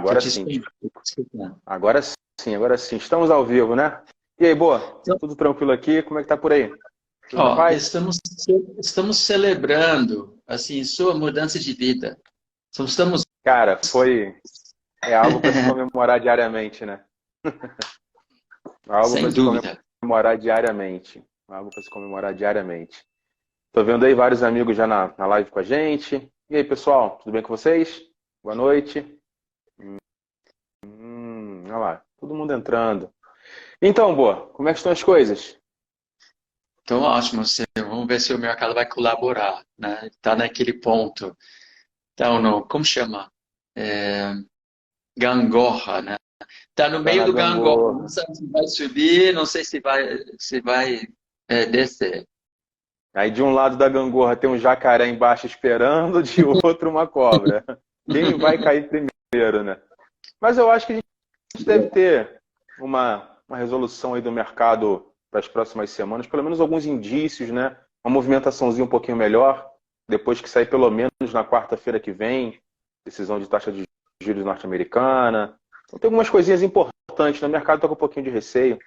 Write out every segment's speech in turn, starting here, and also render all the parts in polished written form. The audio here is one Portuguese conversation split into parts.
Agora sim. Agora sim, agora sim. Estamos ao vivo, né? E aí, boa? Tudo tranquilo aqui? Como é que tá por aí? Tudo na paz? Estamos celebrando, assim, sua mudança de vida. Estamos... Cara, é algo para se comemorar diariamente, né? Algo para Sem se dúvida. comemorar diariamente. Algo para se comemorar diariamente. Tô vendo aí vários amigos já na live com a gente. E aí, pessoal, tudo bem com vocês? Boa noite. Olha lá, todo mundo entrando. Então, boa, como é que estão as coisas? Então, ótimo. Vamos ver se o mercado vai colaborar, né? Está naquele ponto. Então, como chama? É, gangorra, né? Está no Tá meio na do gangorra. Não gangorra. sabe se vai subir, não sei se vai descer. Aí de um lado da gangorra tem um jacaré embaixo esperando, de outro uma cobra. Quem vai cair primeiro, né? Mas eu acho que a gente deve ter uma resolução aí do mercado para as próximas semanas, pelo menos alguns indícios, né? Uma movimentaçãozinha um pouquinho melhor, depois que sair pelo menos na quarta-feira que vem, decisão de taxa de juros norte-americana. Então tem algumas coisinhas importantes, né? O mercado está com um pouquinho de receio.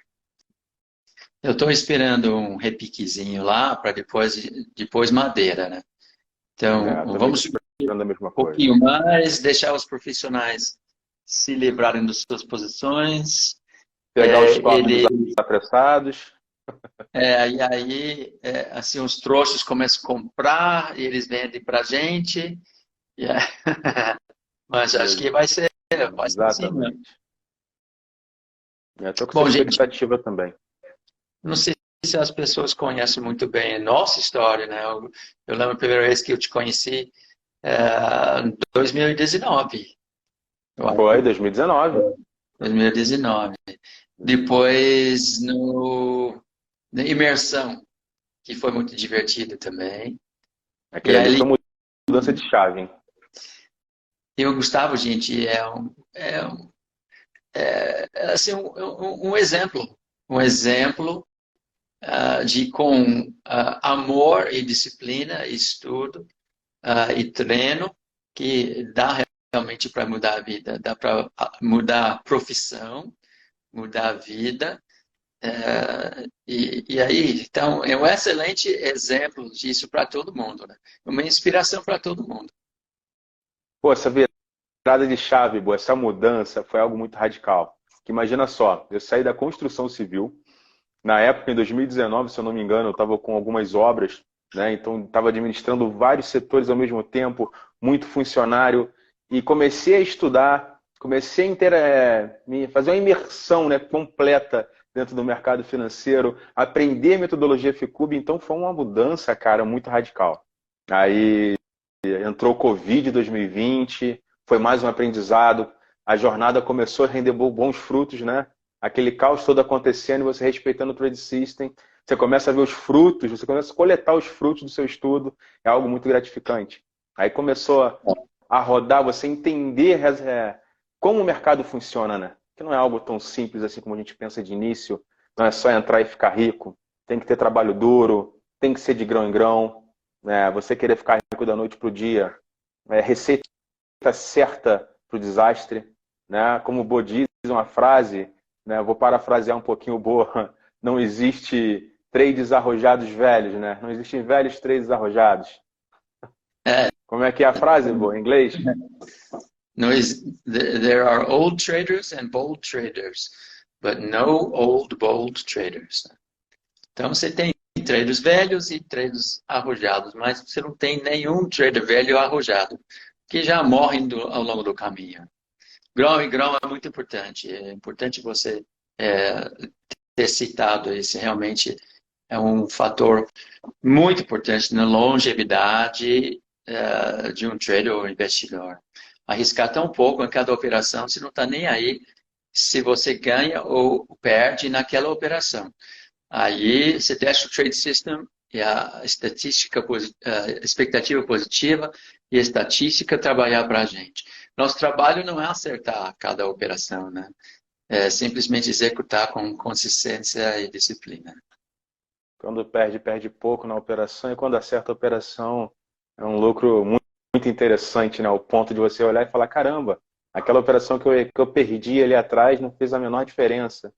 Eu estou esperando um repiquezinho lá para depois madeira, né? Então, Também vamos estou subir esperando a mesma um coisa. pouquinho mais, deixar os profissionais se livrarem das suas posições. Pegar os tops Ele, apressados. e aí, assim, os trouxas começam a comprar e eles vendem para a gente. E, mas acho que vai ser assim, né? Exatamente. Estou com essa Bom, gente, expectativa também. não sei se as pessoas conhecem muito bem a nossa história, né? Eu lembro a primeira vez que eu te conheci, em 2019. Eu acho. Foi 2019. 2019. Depois na imersão, que foi muito divertido também. E Aquele ali aí, foi mudança de chave, hein? e o Gustavo, gente, assim, um exemplo. Um exemplo de com amor e disciplina, e estudo e treino, que dá realmente para mudar a vida, dá para mudar a profissão, mudar a vida. E aí, então, é um excelente exemplo disso para todo mundo, né? Uma inspiração para todo mundo. Pô, essa virada de chave, boa, essa mudança foi algo muito radical. Que imagina só, eu saí da construção civil, na época, em 2019, se eu não me engano, eu estava com algumas obras, né? Então estava administrando vários setores ao mesmo tempo, muito funcionário, e comecei a estudar, comecei a fazer uma imersão, né, completa dentro do mercado financeiro, aprender metodologia FICUB, então foi uma mudança, cara, muito radical. Aí entrou o Covid em 2020, foi mais um aprendizado, a jornada começou a render bons frutos, né? Aquele caos todo acontecendo e você respeitando o trade system, você começa a ver os frutos, você começa a coletar os frutos do seu estudo, é algo muito gratificante. Aí começou a rodar, você entender como o mercado funciona, né? Que não é algo tão simples assim como a gente pensa de início, não é só entrar e ficar rico, tem que ter trabalho duro, tem que ser de grão em grão, né? Você querer ficar rico da noite para o dia, receita certa para o desastre, né? Como o Bo diz uma frase, né? Vou parafrasear um pouquinho o Bo, não existe trades arrojados velhos, né? Não existem velhos trades arrojados. É, Como é que é a frase, Bo, em inglês? no, there are old traders and bold traders, but no old bold traders. Então você tem traders velhos e traders arrojados, mas você não tem nenhum trader velho arrojado, que já morrem ao longo do caminho. Grão e grão é muito importante. É importante você é, ter citado esse realmente é um fator muito importante na longevidade de um trader ou investidor. Arriscar tão pouco em cada operação, você não está nem aí se você ganha ou perde naquela operação. Aí você testa o trade system e a expectativa positiva e a estatística trabalhar para a gente. Nosso trabalho não é acertar cada operação, né? É simplesmente executar com consistência e disciplina. Quando perde, perde pouco na operação, e quando acerta a operação, é um lucro muito, muito interessante, né? O ponto de você olhar e falar, caramba, Aquela operação que eu perdi ali atrás não fez a menor diferença.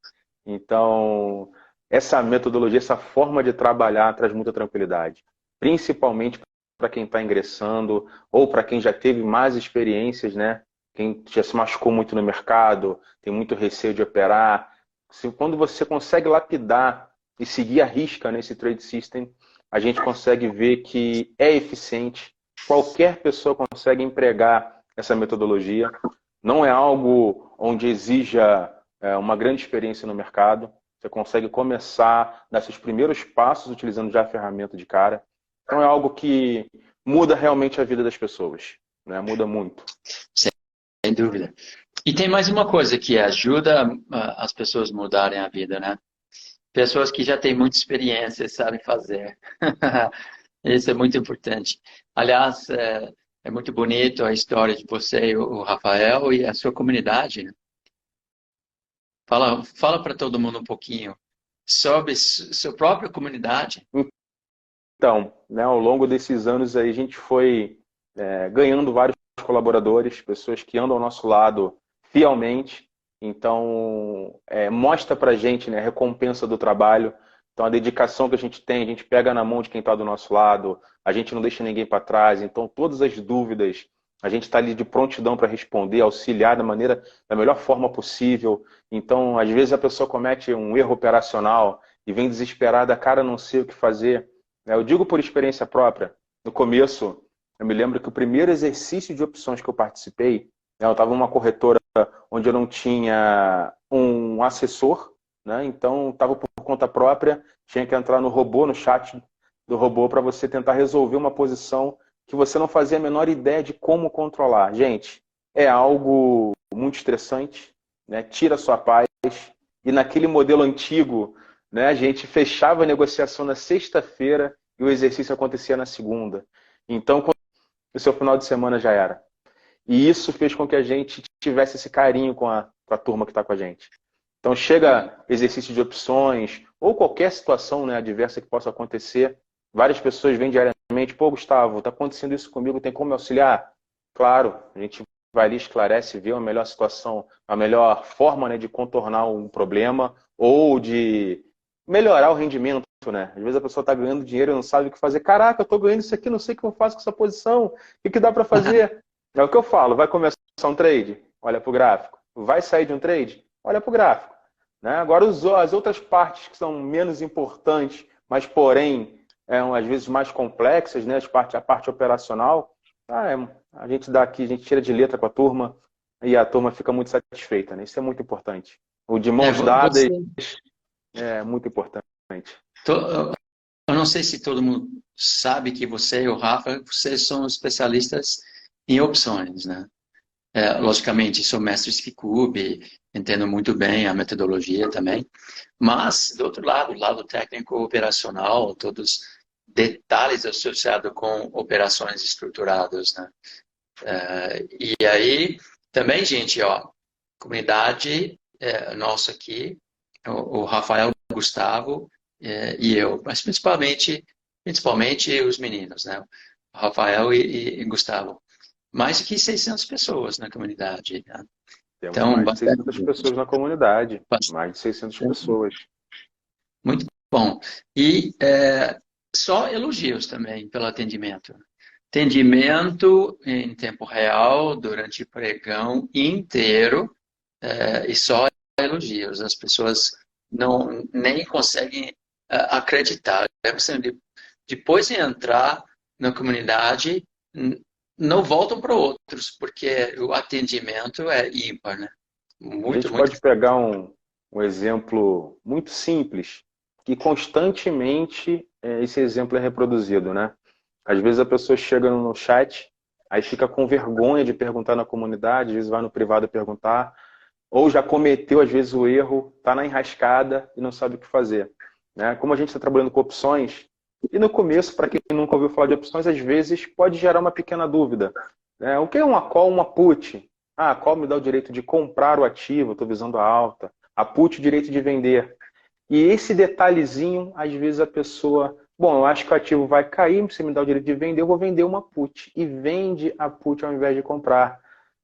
Então, essa metodologia, essa forma de trabalhar traz muita tranquilidade. Principalmente para quem está ingressando ou para quem já teve mais experiências, né? Quem já se machucou muito no mercado, tem muito receio de operar. Quando você consegue lapidar e seguir a risca nesse trade system, a gente consegue ver que é eficiente. Qualquer pessoa consegue empregar essa metodologia. Não é algo onde exija uma grande experiência no mercado. Você consegue começar a dar seus primeiros passos utilizando já a ferramenta de cara. Então é algo que muda realmente a vida das pessoas, né? Muda muito. Sem dúvida. E tem mais uma coisa que ajuda as pessoas a mudarem a vida, né? Pessoas que já têm muita experiência e sabem fazer. Isso é muito importante. Aliás, é muito bonito a história de você e o Rafael e a sua comunidade, né? Fala para todo mundo um pouquinho sobre sua própria comunidade. Então, né, ao longo desses anos aí, a gente foi ganhando vários colaboradores, pessoas que andam ao nosso lado fielmente. Então, mostra pra gente, né, a recompensa do trabalho. Então, a dedicação que a gente tem, a gente pega na mão de quem está do nosso lado, a gente não deixa ninguém para trás. Então, todas as dúvidas, a gente está ali de prontidão para responder, auxiliar da melhor forma possível. Então, às vezes a pessoa comete um erro operacional e vem desesperada, cara, não sei o que fazer. Eu digo por experiência própria. No começo, eu me lembro que o primeiro exercício de opções que eu participei, né, eu estava numa corretora onde eu não tinha um assessor, né, então estava por conta própria, tinha que entrar no robô, no chat do robô, para você tentar resolver uma posição que você não fazia a menor ideia de como controlar. Gente, é algo muito estressante, né, tira a sua paz, e naquele modelo antigo, né, a gente fechava a negociação na sexta-feira e o exercício acontecia na segunda. Então, o seu final de semana já era. E isso fez com que a gente tivesse esse carinho com a turma que está com a gente. Então, chega exercício de opções ou qualquer situação, né, adversa que possa acontecer, várias pessoas vêm diariamente, pô, Gustavo, está acontecendo isso comigo, tem como me auxiliar? Claro, a gente vai ali, esclarece, vê a melhor situação, a melhor forma, né, de contornar um problema ou de melhorar o rendimento, né? Às vezes a pessoa está ganhando dinheiro e não sabe o que fazer. Caraca, eu estou ganhando isso aqui, não sei o que eu faço com essa posição. O que dá para fazer? É o que eu falo. Vai começar um trade? Olha para o gráfico. Vai sair de um trade? Olha para o gráfico. Né? Agora, as outras partes que são menos importantes, mas porém, às vezes mais complexas, né? A parte operacional, a gente dá aqui, a gente tira de letra com a turma e a turma fica muito satisfeita. Né? Isso é muito importante. O de mãos dadas é muito importante. Eu não sei se todo mundo sabe que você e o Rafa, vocês são especialistas em opções, né? Logicamente, sou mestre Cicube, entendo muito bem a metodologia também, mas, do outro lado, o lado técnico operacional, todos os detalhes associados com operações estruturadas, né? E aí, também, gente, ó, comunidade nossa aqui, o Rafael, o Gustavo e eu, mas principalmente os meninos, né? O Rafael e Gustavo. Mais de 600 pessoas na comunidade. Né? Temos Então, mais de 600 pessoas na comunidade. Mais de 600 pessoas. Muito bom. E só elogios também pelo atendimento. Atendimento em tempo real, durante o pregão inteiro, e só elogios. As pessoas nem conseguem acreditar. Depois de entrar na comunidade, não voltam para outros, porque o atendimento é ímpar, né? A gente pode pegar um exemplo muito simples, que constantemente esse exemplo é reproduzido, né? Às vezes a pessoa chega no chat, aí fica com vergonha de perguntar na comunidade, às vezes vai no privado perguntar, ou já cometeu, às vezes, o erro, está na enrascada e não sabe o que fazer. Né? Como a gente está trabalhando com opções, e no começo, para quem nunca ouviu falar de opções, às vezes pode gerar uma pequena dúvida. Né? O que é uma call, uma put? Ah, a call me dá o direito de comprar o ativo, estou visando a alta. A put, o direito de vender. E esse detalhezinho, às vezes a pessoa... Bom, eu acho que o ativo vai cair, você me dá o direito de vender, eu vou vender uma put. E vende a put ao invés de comprar.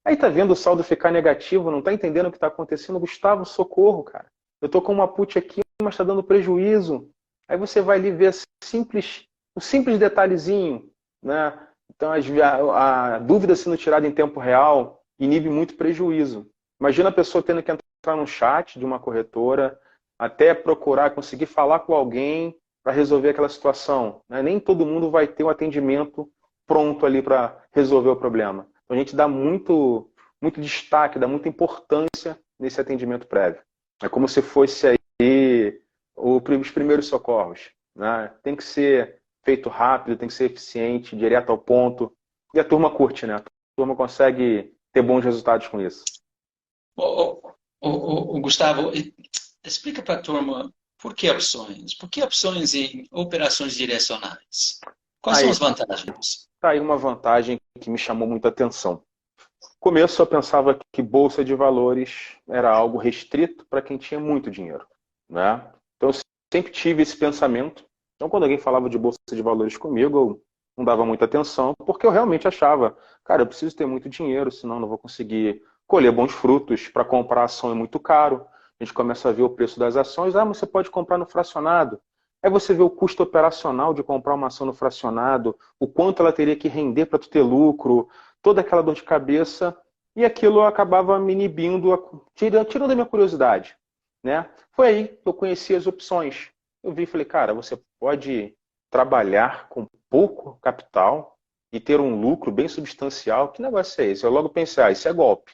Aí tá vendo o saldo ficar negativo, não tá entendendo o que está acontecendo. Gustavo, socorro, cara. Eu tô com uma put aqui, mas está dando prejuízo. Aí você vai ali ver o simples detalhezinho, né? Então a dúvida sendo tirada em tempo real inibe muito prejuízo. Imagina a pessoa tendo que entrar no chat de uma corretora, até procurar, conseguir falar com alguém para resolver aquela situação, né? Nem todo mundo vai ter um atendimento pronto ali para resolver o problema. Então a gente dá muito destaque, dá muita importância nesse atendimento prévio. É como se fosse aí os primeiros socorros, né? Tem que ser feito rápido, tem que ser eficiente, direto ao ponto. E a turma curte, né? A turma consegue ter bons resultados com isso. Gustavo, explica para a turma por que opções? Por que opções em operações direcionais? Quais são as vantagens? Tá aí uma vantagem que me chamou muita atenção. No começo eu pensava que bolsa de valores era algo restrito para quem tinha muito dinheiro, né? Então eu sempre tive esse pensamento. Então quando alguém falava de bolsa de valores comigo, eu não dava muita atenção, porque eu realmente achava, cara, eu preciso ter muito dinheiro, senão eu não vou conseguir colher bons frutos. Para comprar ação é muito caro. A gente começa a ver o preço das ações. Ah, mas você pode comprar no fracionado. Aí você vê o custo operacional de comprar uma ação no fracionado, o quanto ela teria que render para tu ter lucro, toda aquela dor de cabeça, e aquilo acabava me inibindo, tirando a minha curiosidade, né? Foi aí que eu conheci as opções. Eu vi e falei, cara, você pode trabalhar com pouco capital e ter um lucro bem substancial. Que negócio é esse? Eu logo pensei, ah, isso é golpe.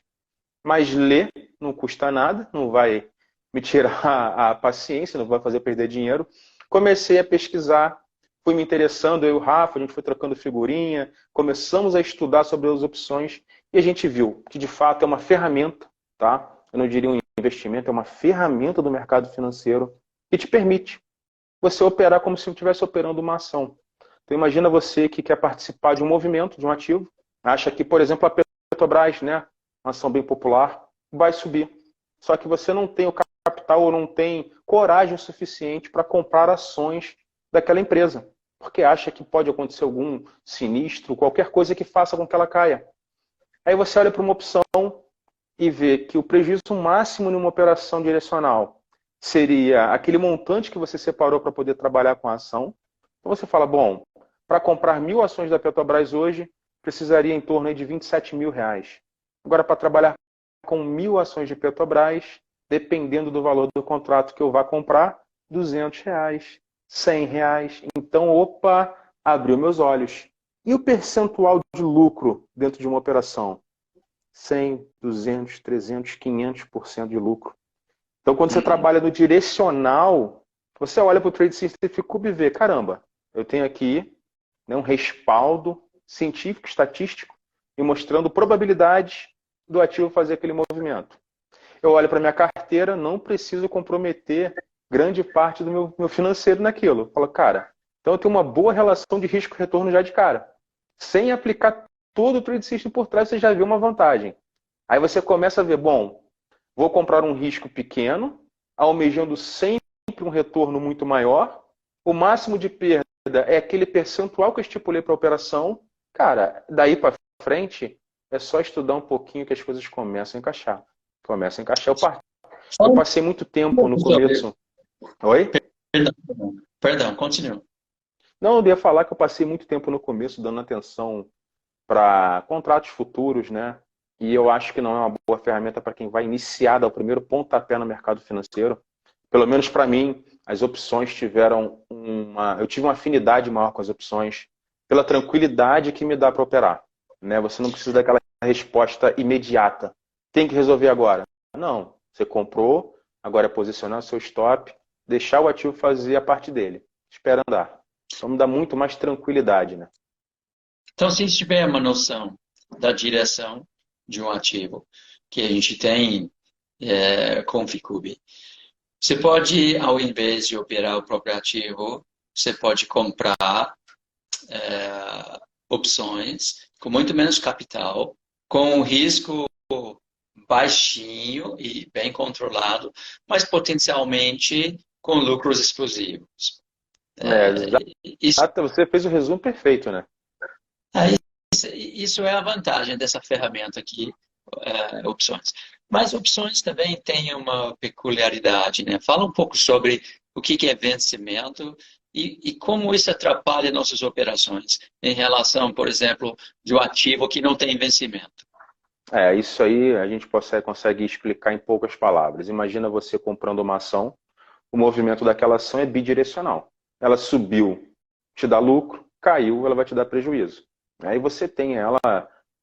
Mas ler não custa nada, não vai me tirar a paciência, não vai fazer perder dinheiro. Comecei a pesquisar, fui me interessando, eu e o Rafa, a gente foi trocando figurinha, começamos a estudar sobre as opções e a gente viu que de fato é uma ferramenta, tá? Eu não diria um investimento, é uma ferramenta do mercado financeiro que te permite você operar como se estivesse operando uma ação. Então imagina você que quer participar de um movimento, de um ativo, acha que, por exemplo, a Petrobras, né, uma ação bem popular, vai subir. Só que você não tem o capital ou não tem coragem suficiente para comprar ações daquela empresa, porque acha que pode acontecer algum sinistro, qualquer coisa que faça com que ela caia. Aí você olha para uma opção e vê que o prejuízo máximo numa operação direcional seria aquele montante que você separou para poder trabalhar com a ação. Então você fala, bom, para comprar 1.000 ações da Petrobras hoje, precisaria em torno de R$ 27.000. Agora, para trabalhar com 1.000 ações de Petrobras, dependendo do valor do contrato que eu vá comprar, R$ 200, R$ 100. Então, opa, abriu meus olhos. E o percentual de lucro dentro de uma operação? 100, 200, 300, 500% de lucro. Então, quando você trabalha no direcional, você olha para o Trade System e vê, caramba, eu tenho aqui, né, um respaldo científico, estatístico, e mostrando probabilidades do ativo fazer aquele movimento. Eu olho para minha carteira, não preciso comprometer grande parte do meu financeiro naquilo. Eu falo, cara, então eu tenho uma boa relação de risco-retorno já de cara. Sem aplicar todo o Trade System por trás, você já vê uma vantagem. Aí você começa a ver, bom, vou comprar um risco pequeno, almejando sempre um retorno muito maior. O máximo de perda é aquele percentual que eu estipulei para a operação. Cara, daí para frente, é só estudar um pouquinho que as coisas começam a encaixar. Começam a encaixar. Eu passei muito tempo no começo. Oi? Perdão, continua. Não, eu ia falar que eu passei muito tempo no começo dando atenção para contratos futuros, né? E eu acho que não é uma boa ferramenta para quem vai iniciar, dar o primeiro pontapé no mercado financeiro. Pelo menos para mim, as opções tiveram eu tive uma afinidade maior com as opções, pela tranquilidade que me dá para operar, né? Você não precisa daquela resposta imediata. Tem que resolver agora. Não, você comprou, agora é posicionar o seu stop, deixar o ativo fazer a parte dele, espera andar. Então me dá muito mais tranquilidade, né? Então, se tiver uma noção da direção de um ativo que a gente tem com o Ficube, você pode, ao invés de operar o próprio ativo, você pode comprar opções com muito menos capital, com um risco baixinho e bem controlado, mas potencialmente com lucros explosivos. Exato, você fez o resumo perfeito, né? Isso é a vantagem dessa ferramenta aqui opções. Mas opções também têm uma peculiaridade, né? Fala um pouco sobre o que é vencimento e como isso atrapalha nossas operações em relação, por exemplo, de um ativo que não tem vencimento. Isso aí a gente consegue explicar em poucas palavras. Imagina você comprando uma ação, o movimento daquela ação é bidirecional. Ela subiu, te dá lucro, caiu, ela vai te dar prejuízo. Aí você tem ela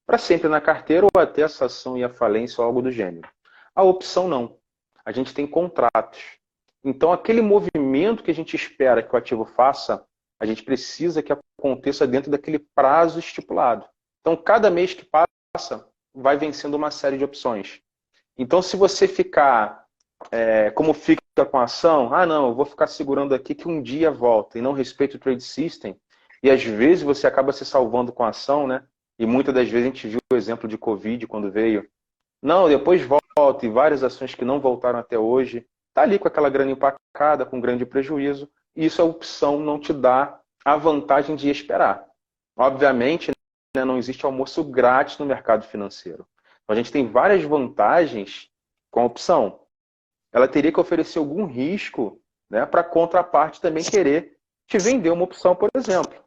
para sempre na carteira ou até essa ação ir à falência ou algo do gênero. A opção não. A gente tem contratos. Então aquele movimento que a gente espera que o ativo faça, a gente precisa que aconteça dentro daquele prazo estipulado. Então cada mês que passa, vai vencendo uma série de opções. Então se você ficar como fica com a ação, não, eu vou ficar segurando aqui que um dia volta e não respeita o trade system, e às vezes você acaba se salvando com a ação, né? E muitas das vezes a gente viu o exemplo de Covid quando veio. Não, depois volta, e várias ações que não voltaram até hoje, tá ali com aquela grana empacada, com grande prejuízo, e isso a opção não te dá a vantagem de esperar. Obviamente, né, não existe almoço grátis no mercado financeiro. Então, a gente tem várias vantagens com a opção. Ela teria que oferecer algum risco, né, para a contraparte também querer te vender uma opção, por exemplo.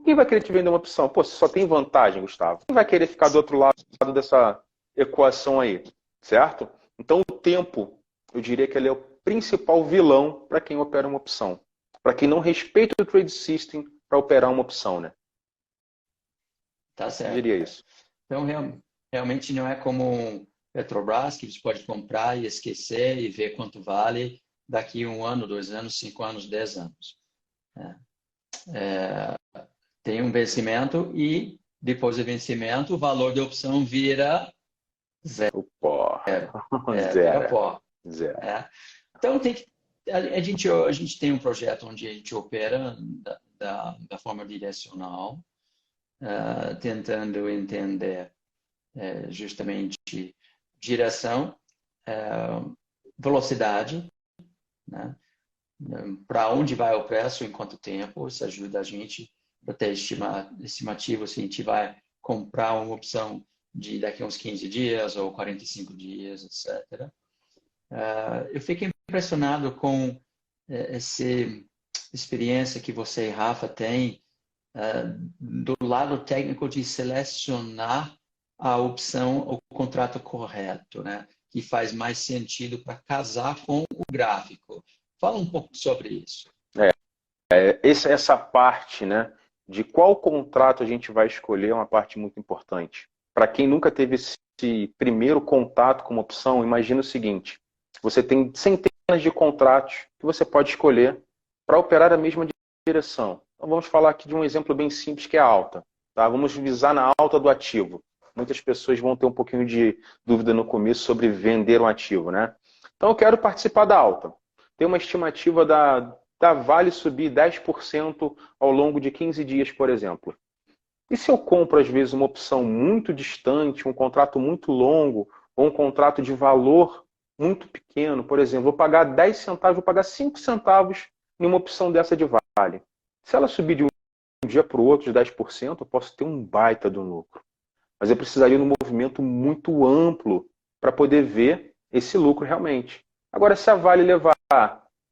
Quem vai querer te vender uma opção? Pô, você só tem vantagem, Gustavo. Quem vai querer ficar do outro lado dessa equação aí, certo? Então o tempo, eu diria que ele é o principal vilão para quem opera uma opção. Para quem não respeita o trade system para operar uma opção, né? Tá Eu certo. diria isso. Então, realmente não é como um Petrobras, que você pode comprar e esquecer e ver quanto vale daqui 1 ano, 2 anos, 5 anos, 10 anos. Tem um vencimento e, depois do vencimento, o valor da opção vira zero. O pó. Vira pó. Zero. Então, a gente tem um projeto onde a gente opera da forma direcional, tentando entender justamente direção, velocidade, né? Para onde vai o preço, em quanto tempo. Isso ajuda a gente a ter estimativa se a gente vai comprar uma opção de daqui a uns 15 dias ou 45 dias, etc. Eu fiquei impressionado com essa experiência que você e Rafa têm do lado técnico de selecionar a opção, o contrato correto, né? Que faz mais sentido para casar com o gráfico. Fala um pouco sobre isso. Essa parte, né, de qual contrato a gente vai escolher é uma parte muito importante. Para quem nunca teve esse primeiro contato com uma opção, imagina o seguinte: você tem centenas de contratos que você pode escolher para operar a mesma direção. Então vamos falar aqui de um exemplo bem simples que é a alta. Tá? Vamos visar na alta do ativo. Muitas pessoas vão ter um pouquinho de dúvida no começo sobre vender um ativo, né? Então eu quero participar da alta. Tem uma estimativa da Vale subir 10% ao longo de 15 dias, por exemplo. E se eu compro, às vezes, uma opção muito distante, um contrato muito longo, ou um contrato de valor muito pequeno, por exemplo, vou pagar 10 centavos, vou pagar 5 centavos em uma opção dessa de Vale. Se ela subir de um dia para o outro de 10%, eu posso ter um baita do lucro. Mas eu precisaria de um movimento muito amplo para poder ver esse lucro realmente. Agora, se a Vale levar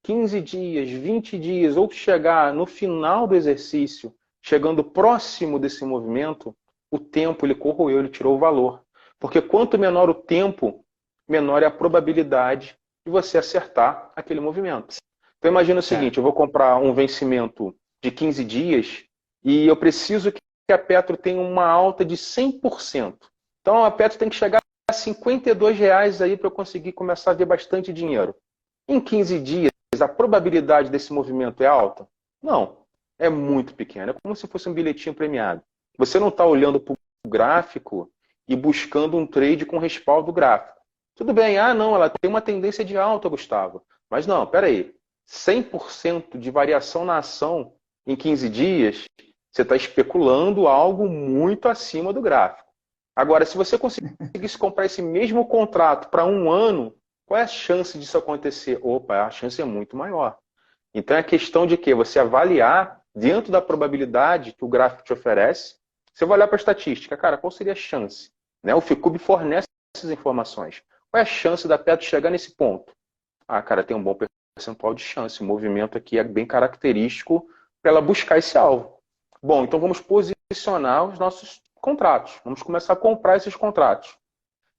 15 dias, 20 dias, ou chegar no final do exercício, chegando próximo desse movimento, o tempo ele corroeu, ele tirou o valor. Porque quanto menor o tempo, menor é a probabilidade de você acertar aquele movimento. Então imagina o seguinte, eu vou comprar um vencimento de 15 dias e eu preciso que a Petro tenha uma alta de 100%. Então a Petro tem que chegar a R$52 aí para eu conseguir começar a ver bastante dinheiro. Em 15 dias, a probabilidade desse movimento é alta? Não, é muito pequena. É como se fosse um bilhetinho premiado. Você não está olhando para o gráfico e buscando um trade com respaldo gráfico. Tudo bem, não, ela tem uma tendência de alta, Gustavo. Mas não, peraí. 100% de variação na ação em 15 dias, você está especulando algo muito acima do gráfico. Agora, se você conseguisse comprar esse mesmo contrato para 1 ano, qual é a chance disso acontecer? Opa, a chance é muito maior. Então é questão de que você avaliar dentro da probabilidade que o gráfico te oferece. Você vai olhar para a estatística, cara, qual seria a chance? Né? O Ficube fornece essas informações. Qual é a chance da pedra chegar nesse ponto? Ah, cara, tem um bom percentual de chance. O movimento aqui é bem característico para ela buscar esse alvo. Bom, então vamos posicionar os nossos contratos. Vamos começar a comprar esses contratos.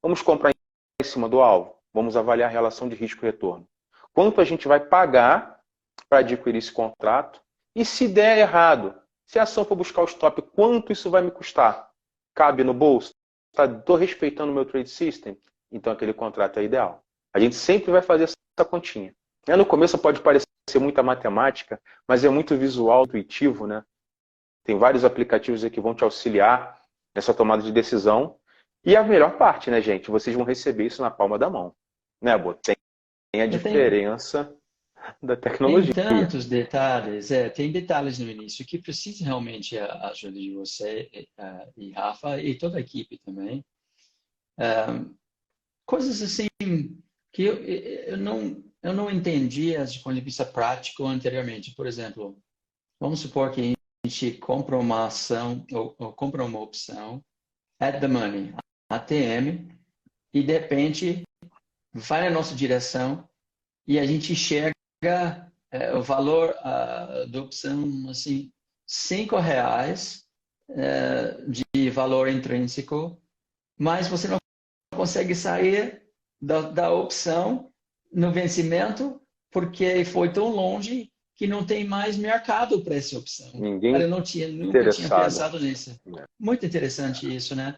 Vamos comprar em cima do alvo. Vamos avaliar a relação de risco-retorno. Quanto a gente vai pagar para adquirir esse contrato? E se der errado, se a ação for buscar o stop, quanto isso vai me custar? Cabe no bolso? Estou respeitando o meu trade system? Então aquele contrato é ideal. A gente sempre vai fazer essa continha. No começo pode parecer muita matemática, mas é muito visual, intuitivo, né? Tem vários aplicativos aí que vão te auxiliar nessa tomada de decisão. E a melhor parte, né, gente? Vocês vão receber isso na palma da mão. Né, Bo? Tem a diferença da tecnologia. Tem tantos detalhes, tem detalhes no início que precisam realmente a ajuda de você e Rafa e toda a equipe também. Coisas assim que eu não entendia do ponto de vista prático anteriormente. Por exemplo, vamos supor que a gente compra uma ação ou compra uma opção at the money, ATM, e de repente vai na nossa direção e a gente enxerga o valor da opção assim, R$ 5 de valor intrínseco, mas você não consegue sair da opção no vencimento porque foi tão longe que não tem mais mercado para essa opção. Ninguém eu nunca tinha pensado nisso. Muito interessante isso, né?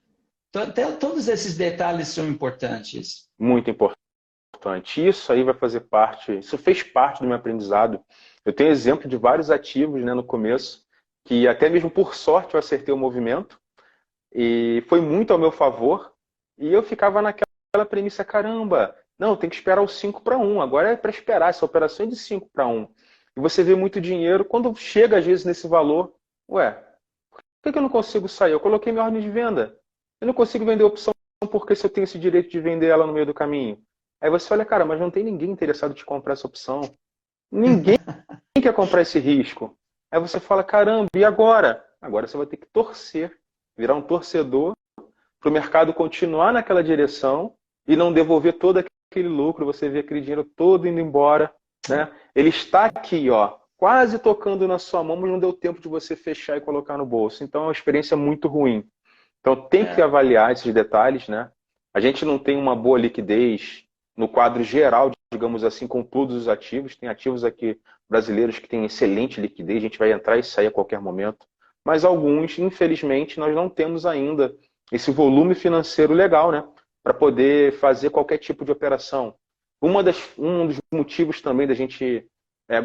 Todos esses detalhes são importantes. Muito importante. Isso aí vai fazer parte, isso fez parte do meu aprendizado. Eu tenho exemplo de vários ativos, né, no começo, que até mesmo por sorte eu acertei o movimento e foi muito ao meu favor. E eu ficava naquela premissa, caramba, não, tem que esperar o 5-1, agora é para esperar, essa operação é de 5-1. E você vê muito dinheiro, quando chega às vezes nesse valor, ué, por que eu não consigo sair? Eu coloquei minha ordem de venda. Eu não consigo vender a opção porque se eu tenho esse direito de vender ela no meio do caminho. Aí você olha, cara, mas não tem ninguém interessado em te comprar essa opção. Ninguém quer comprar esse risco. Aí você fala, caramba, e agora? Agora você vai ter que torcer, virar um torcedor para o mercado continuar naquela direção e não devolver todo aquele lucro. Você vê aquele dinheiro todo indo embora, né? Ele está aqui, ó, quase tocando na sua mão, mas não deu tempo de você fechar e colocar no bolso. Então é uma experiência muito ruim. Então tem que avaliar esses detalhes, né? A gente não tem uma boa liquidez no quadro geral, digamos assim, com todos os ativos. Tem ativos aqui brasileiros que têm excelente liquidez, a gente vai entrar e sair a qualquer momento. Mas alguns, infelizmente, nós não temos ainda esse volume financeiro legal, né? Para poder fazer qualquer tipo de operação. Um dos motivos também da gente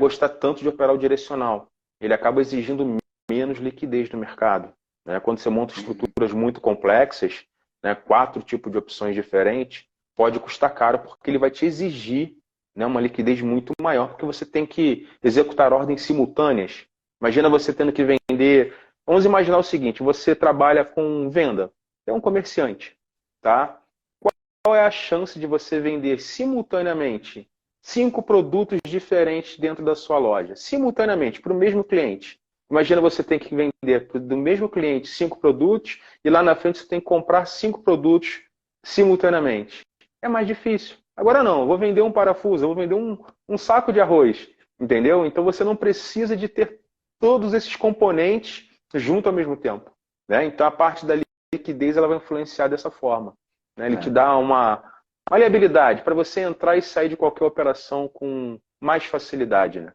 gostar tanto de operar o direcional. Ele acaba exigindo menos liquidez no mercado. Né? Quando você monta estruturas muito complexas, né, 4 tipos de opções diferentes, pode custar caro porque ele vai te exigir, né, uma liquidez muito maior, porque você tem que executar ordens simultâneas. Imagina você tendo que vender... Vamos imaginar o seguinte, você trabalha com venda, é um comerciante, tá? Qual é a chance de você vender simultaneamente 5 produtos diferentes dentro da sua loja? Simultaneamente, para o mesmo cliente. Imagina você tem que vender do mesmo cliente 5 produtos e lá na frente você tem que comprar 5 produtos simultaneamente. É mais difícil. Agora não, eu vou vender um parafuso, eu vou vender um saco de arroz, entendeu? Então você não precisa de ter todos esses componentes junto ao mesmo tempo. Né? Então a parte da liquidez ela vai influenciar dessa forma. Né? Ele te dá uma maleabilidade para você entrar e sair de qualquer operação com mais facilidade. Né?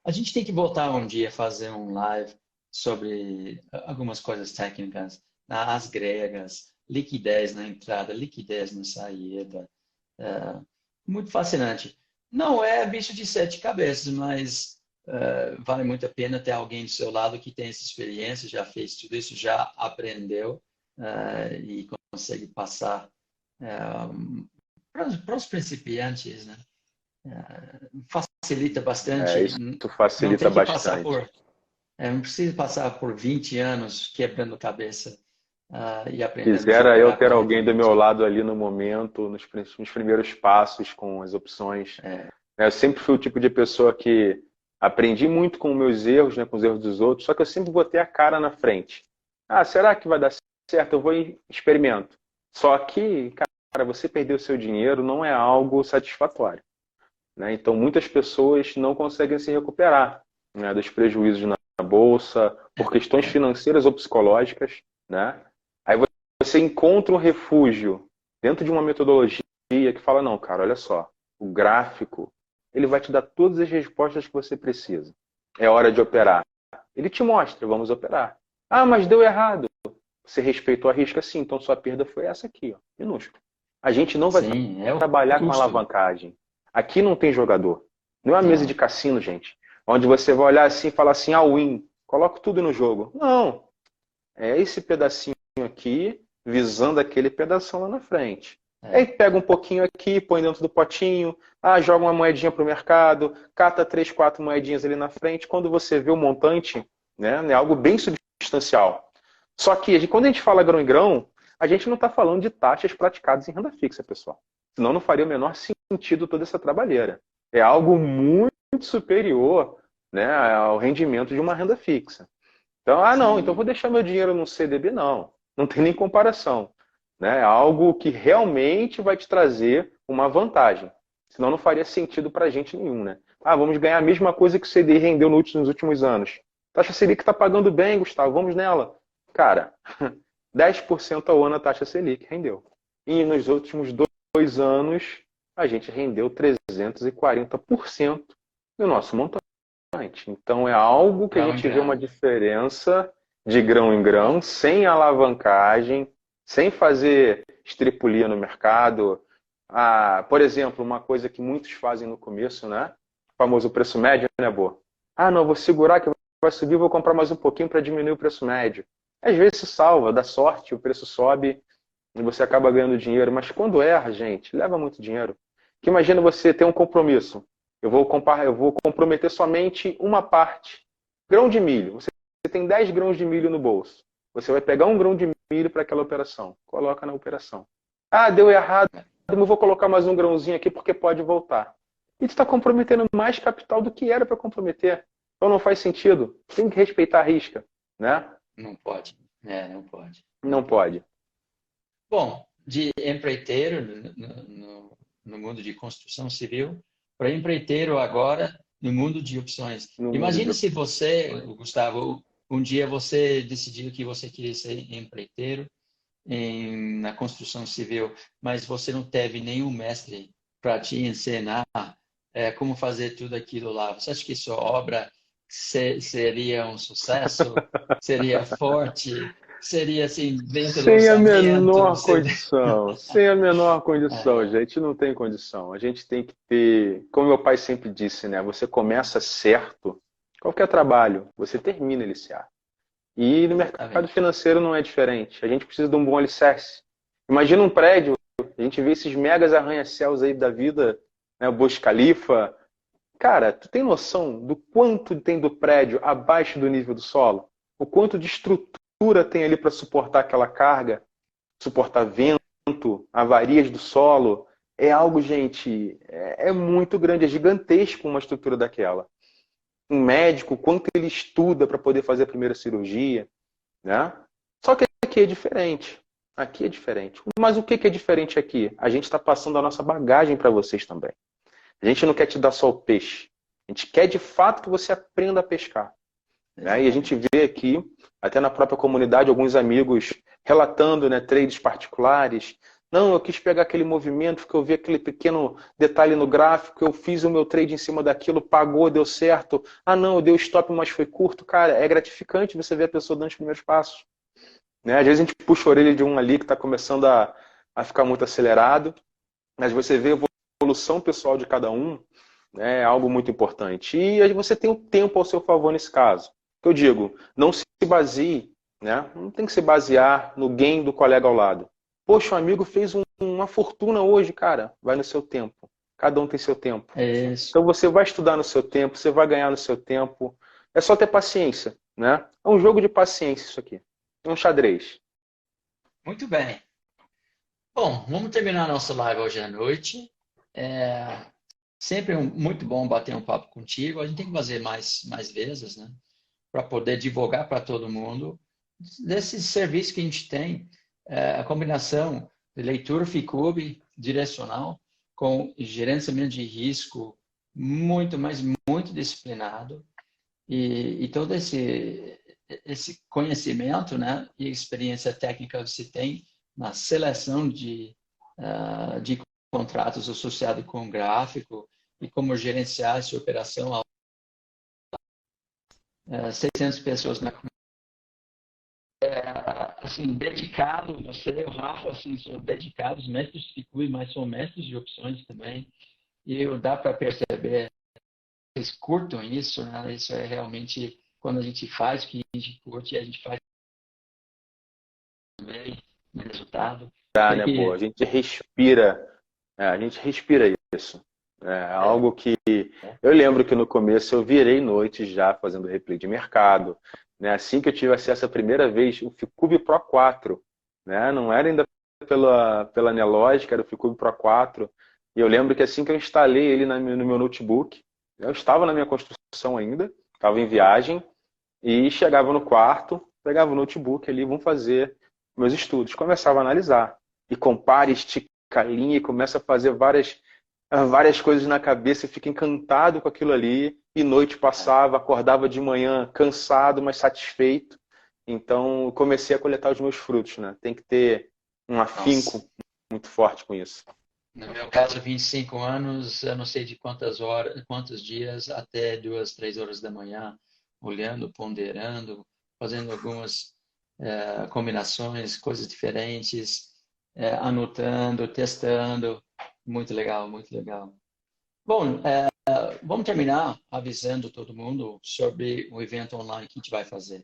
A gente tem que voltar um dia a fazer um live sobre algumas coisas técnicas, as gregas, liquidez na entrada, liquidez na saída. Muito fascinante. Não é bicho de 7 cabeças, mas vale muito a pena ter alguém do seu lado que tem essa experiência, já fez tudo isso, já aprendeu e consegue passar para os principiantes, né? Facilita bastante. Isso facilita bastante. Não precisa passar por 20 anos quebrando cabeça e aprendendo. Quisera eu ter alguém do meu lado ali no momento, nos primeiros passos com as opções. Eu sempre fui o tipo de pessoa que aprendi muito com meus erros, né, com os erros dos outros, só que eu sempre botei a cara na frente. Será que vai dar certo? Eu vou e experimento. Só que, cara, você perder o seu dinheiro não é algo satisfatório, né? Então, muitas pessoas não conseguem se recuperar, né, dos prejuízos na bolsa, por questões financeiras ou psicológicas, né? Aí você encontra um refúgio dentro de uma metodologia que fala, não, cara, olha só, o gráfico, ele vai te dar todas as respostas que você precisa. É hora de operar. Ele te mostra, vamos operar. Ah, mas deu errado. Você respeitou a risca, sim, então sua perda foi essa aqui, ó, minúscula. A gente não vai Sim, é o trabalhar com custo. alavancagem. Aqui não tem jogador. Não é uma mesa de Não. cassino, gente, onde você vai olhar assim e falar assim, ah, win, coloco tudo no jogo. Não. É esse pedacinho aqui visando aquele pedaço lá na frente. Aí É. pega um pouquinho aqui, põe dentro do potinho, joga uma moedinha para o mercado, cata 3, 4 moedinhas ali na frente. Quando você vê o montante, né, é algo bem substancial. Só que quando a gente fala grão em grão, a gente não está falando de taxas praticadas em renda fixa, pessoal. Senão não faria o menor sentido toda essa trabalheira. É algo muito superior, né, ao rendimento de uma renda fixa. Então, não, então vou Sim. deixar meu dinheiro no CDB, não. Não tem nem comparação. Né? É algo que realmente vai te trazer uma vantagem. Senão não faria sentido para a gente nenhum, né? Vamos ganhar a mesma coisa que o CDI rendeu nos últimos anos. Taxa Selic está pagando bem, Gustavo, vamos nela. Cara, 10% ao ano a taxa Selic rendeu. E nos últimos 2 anos, a gente rendeu 340% do nosso montante. Então é algo que a Grão em gente vê uma grão. diferença de grão em grão, sem alavancagem, sem fazer estripulia no mercado. Por exemplo, uma coisa que muitos fazem no começo, né? O famoso preço médio, né, Bo? Não, vou segurar que vai subir, vou comprar mais um pouquinho para diminuir o preço médio. Às vezes se salva, dá sorte, o preço sobe e você acaba ganhando dinheiro. Mas quando erra, gente, leva muito dinheiro. Que imagina você ter um compromisso. Eu vou comprometer somente uma parte. Grão de milho. Você tem 10 grãos de milho no bolso. Você vai pegar um grão de milho para aquela operação. Coloca na operação. Deu errado. Eu vou colocar mais um grãozinho aqui porque pode voltar. E tu está comprometendo mais capital do que era para comprometer. Então não faz sentido. Tem que respeitar a risca, né? Não pode. Não pode. Não pode. Bom, de empreiteiro no mundo de construção civil para empreiteiro agora no mundo de opções. No mundo de Imagine se você, opções. Gustavo, um dia você decidiu que você queria ser empreiteiro na construção civil, mas você não teve nenhum mestre para te ensinar como fazer tudo aquilo lá. Você acha que sua obra seria um sucesso? Seria forte? Seria assim, dentro do Sem a orçamento? menor condição, sem a menor condição, É, gente, não tem condição. A gente tem que ter, como meu pai sempre disse, né? Você começa certo, qualquer trabalho, você termina ele certo. E no mercado exatamente. financeiro não é diferente. A gente precisa de um bom alicerce. Imagina um prédio, a gente vê esses megas arranha-céus aí da vida, né? O Burj Khalifa. Cara, tu tem noção do quanto tem do prédio abaixo do nível do solo? O quanto de estrutura tem ali para suportar aquela carga, suportar vento, avarias do solo? É algo, gente, é muito grande, é gigantesco uma estrutura daquela. Um médico, quanto ele estuda para poder fazer a primeira cirurgia, né? Só que aqui é diferente. Aqui é diferente. Mas o que é diferente aqui? A gente está passando a nossa bagagem para vocês também. A gente não quer te dar só o peixe. A gente quer de fato que você aprenda a pescar. Né? E a gente Exatamente. vê aqui, até na própria comunidade, alguns amigos relatando, né, trades particulares. Não, eu quis pegar aquele movimento, porque eu vi aquele pequeno detalhe no gráfico, eu fiz o meu trade em cima daquilo, pagou, deu certo. Não, eu dei o stop, mas foi curto. Cara, é gratificante você ver a pessoa dando os primeiros passos. Né? Às vezes a gente puxa a orelha de um ali que está começando a ficar muito acelerado, mas você vê a evolução pessoal de cada um, né, é algo muito importante. E aí você tem o tempo ao seu favor nesse caso. Eu digo, não se baseie, né, não tem que se basear no gain do colega ao lado. Poxa, um amigo fez uma fortuna hoje, cara. Vai no seu tempo. Cada um tem seu tempo. É isso. Então você vai estudar no seu tempo, você vai ganhar no seu tempo. É só ter paciência, né? É um jogo de paciência isso aqui. É um xadrez. Muito bem. Bom, vamos terminar nossa live hoje à noite. Sempre muito bom bater um papo contigo. A gente tem que fazer mais vezes, né? Para poder divulgar para todo mundo desse serviço que a gente tem, a combinação leitura FICUB direcional, com gerenciamento de risco muito, mas muito disciplinado. E todo esse conhecimento, né, e experiência técnica que você tem na seleção de contratos associados com gráfico e como gerenciar essa operação. 600 pessoas na comunidade. Assim, dedicado, você, o Rafa, assim, são dedicados, mestres de FICUB, mas são mestres de opções também. E dá para perceber, vocês curtam isso, né? Isso é realmente, quando a gente faz o que a gente curte, a gente faz também o resultado. Né, pô? A gente respira isso. É algo que eu lembro que no começo eu virei noite já fazendo replay de mercado, né? Assim que eu tive acesso a primeira vez, o FICUB Pro 4, né? Não era ainda pela Nelogic, era o FICUB Pro 4. E eu lembro que assim que eu instalei ele no meu notebook, eu estava na minha construção ainda, estava em viagem, e chegava no quarto, pegava o notebook ali, vamos fazer meus estudos. Começava a analisar. E compara, estica a linha e começa a fazer várias coisas na cabeça e fica encantado com aquilo ali. E noite passava, acordava de manhã cansado, mas satisfeito. Então, comecei a coletar os meus frutos, né? Tem que ter um afinco muito forte com isso. No meu caso, 25 anos, eu não sei de quantas horas, quantos dias, até 2, 3 horas da manhã, olhando, ponderando, fazendo algumas combinações, coisas diferentes, anotando, testando. Muito legal, muito legal. Bom, vamos terminar avisando todo mundo sobre o evento online que a gente vai fazer.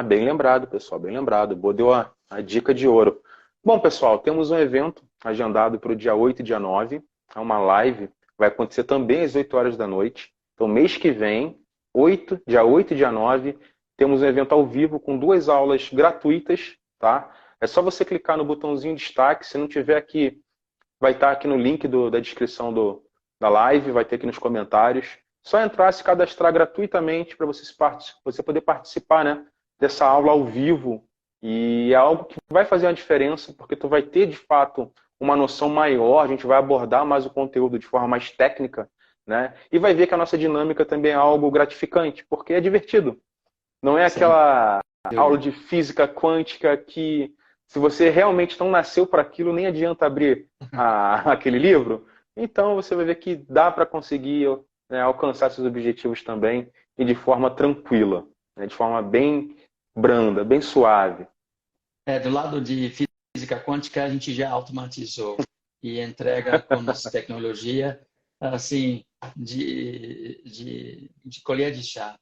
Bem lembrado, pessoal, bem lembrado. Boa, deu a dica de ouro. Bom, pessoal, temos um evento agendado para o dia 8 e dia 9. É uma live, vai acontecer também às 8 horas da noite. Então, mês que vem, dia 8 e dia 9, temos um evento ao vivo com 2 aulas gratuitas, tá? É só você clicar no botãozinho destaque. Se não tiver aqui, vai estar aqui no link da descrição da live, vai ter aqui nos comentários. Só entrar, se cadastrar gratuitamente para você poder participar, né, dessa aula ao vivo. E é algo que vai fazer uma diferença, porque tu vai ter, de fato, uma noção maior, a gente vai abordar mais o conteúdo de forma mais técnica, né? E vai ver que a nossa dinâmica também é algo gratificante, porque é divertido. Não é aquela aula de física quântica que, se você realmente não nasceu para aquilo, nem adianta abrir aquele livro. Então, você vai ver que dá para conseguir, né, alcançar seus objetivos também, e de forma tranquila, né, de forma bem branda, bem suave. Do lado de física quântica, a gente já automatizou e entrega com nossa tecnologia, assim, de colher de chá.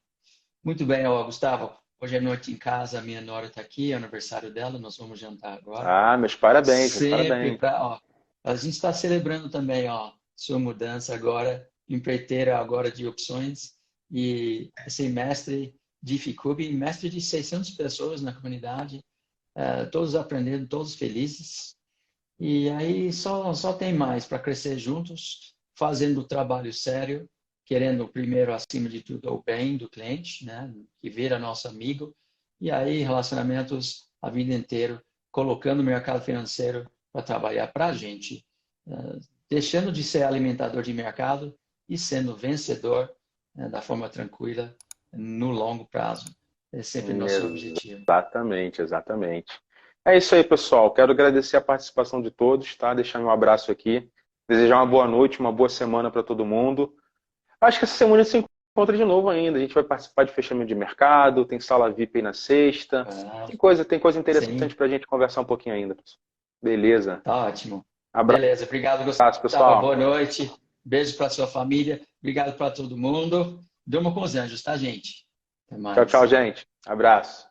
Muito bem, Gustavo. Hoje à noite em casa, a minha nora está aqui, é o aniversário dela, nós vamos jantar agora. Meus parabéns, Sempre a gente está celebrando também, sua mudança agora, empreiteira agora de opções, e esse mestre de FICUB, mestre de 600 pessoas na comunidade, todos aprendendo, todos felizes. E aí só tem mais para crescer juntos, fazendo o trabalho sério, querendo primeiro, acima de tudo, o bem do cliente, né, que vira nosso amigo, e aí relacionamentos a vida inteira, colocando o mercado financeiro para trabalhar para a gente, deixando de ser alimentador de mercado e sendo vencedor da forma tranquila no longo prazo. É sempre nosso objetivo. Exatamente, exatamente. É isso aí, pessoal. Quero agradecer a participação de todos, tá? Deixar meu abraço aqui. Desejar uma boa noite, uma boa semana para todo mundo. Acho que essa semana a gente se encontra de novo ainda. A gente vai participar de fechamento de mercado, tem sala VIP aí na sexta. Tem coisa interessante para a gente conversar um pouquinho ainda, pessoal. Beleza. Tá ótimo. Abraço. Beleza, obrigado, Gustavo. Pessoal. Boa noite. Beijo para sua família. Obrigado para todo mundo. Durma com os anjos, tá, gente? Até mais. Tchau, tchau, gente. Abraço.